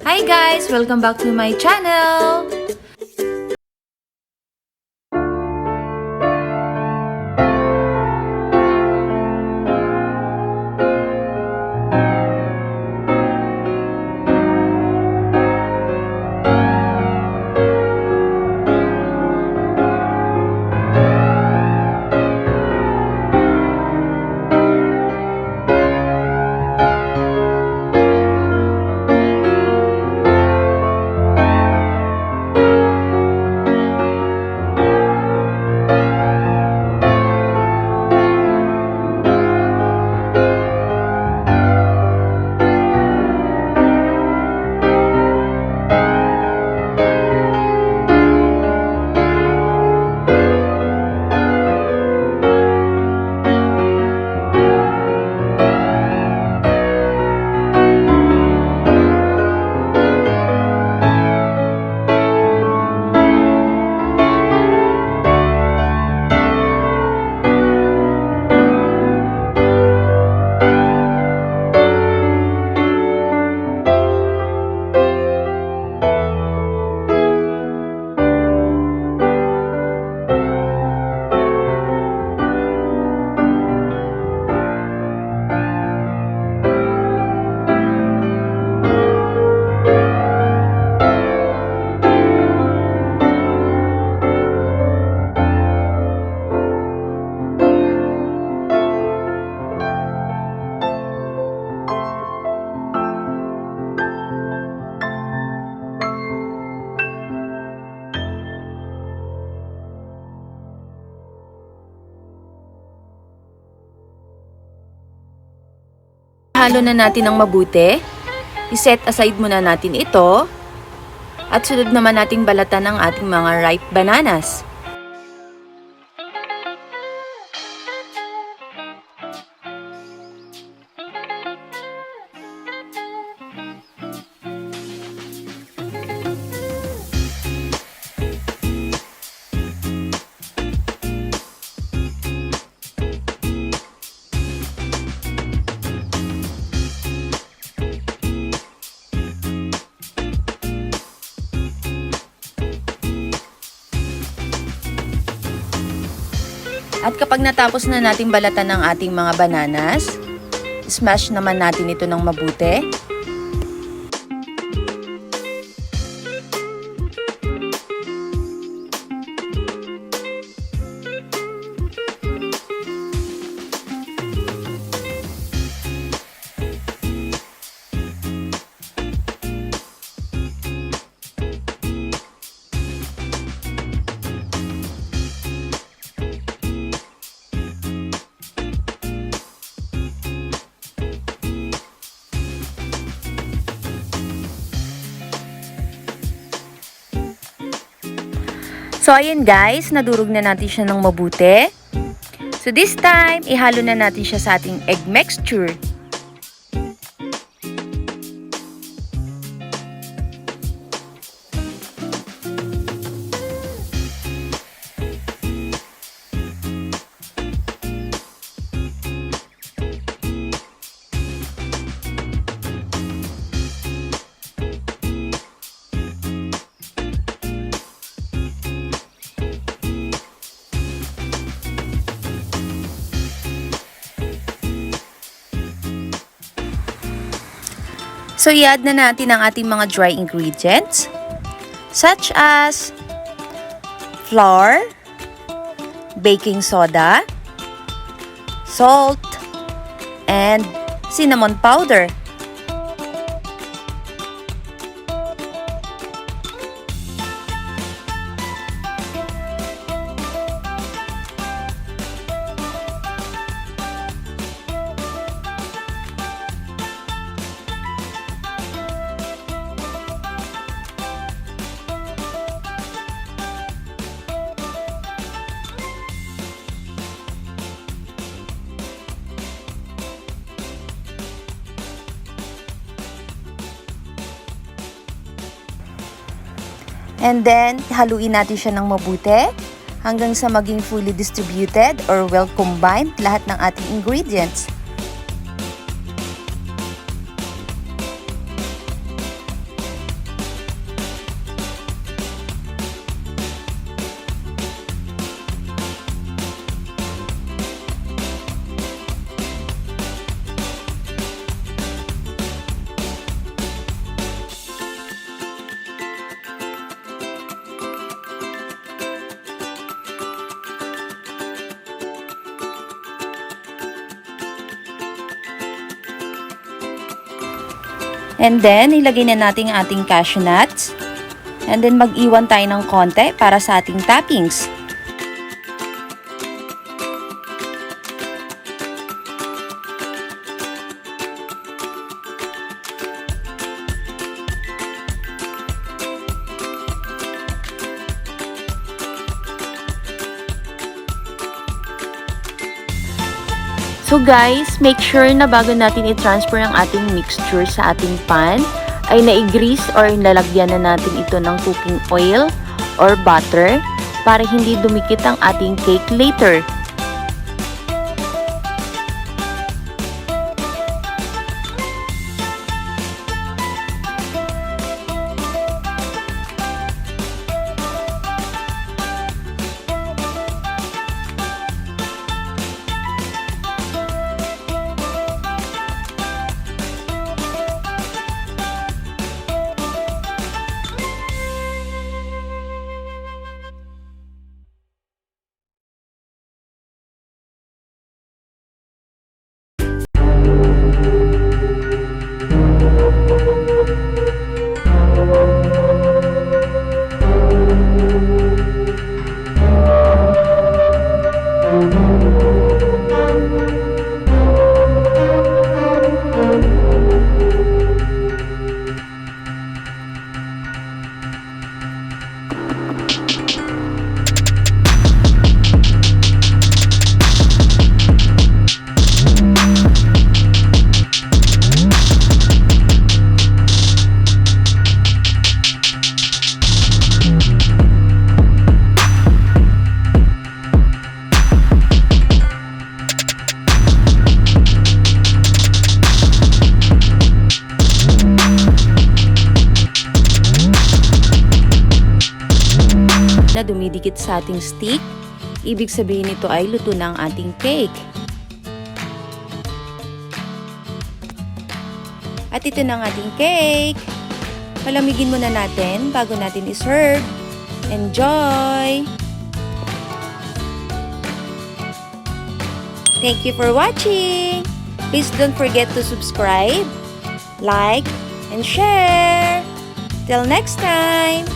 Hi guys! Welcome back to my channel! Halo na natin ng mabuti. I-set aside muna natin ito. At sunod naman nating balatan ng ating mga ripe bananas. At kapag natapos na natin balatan ng ating mga bananas, smash naman natin ito ng mabuti. So, ayan guys, nadurog na natin siya ng mabuti. So, this time, ihalo na natin siya sa ating egg mixture. So, i-add na natin ang ating mga dry ingredients such as flour, baking soda, salt, and cinnamon powder. And then, haluin natin siya ng mabuti hanggang sa maging fully distributed or well combined lahat ng ating ingredients. And then, ilagay na natin ang ating cashew nuts. And then, mag-iwan tayo ng konti para sa ating toppings. So guys, make sure na bago natin i-transfer ang ating mixture sa ating pan, ay na-grease or nalagyan na natin ito ng cooking oil or butter para hindi dumikit ang ating cake later. Na dumidikit sa ating stick, ibig sabihin nito ay luto na ang ating cake. At ito na ang ating cake. Palamigin muna natin bago natin i-serve. Enjoy! Thank you for watching! Please don't forget to subscribe, like, and share! Till next time!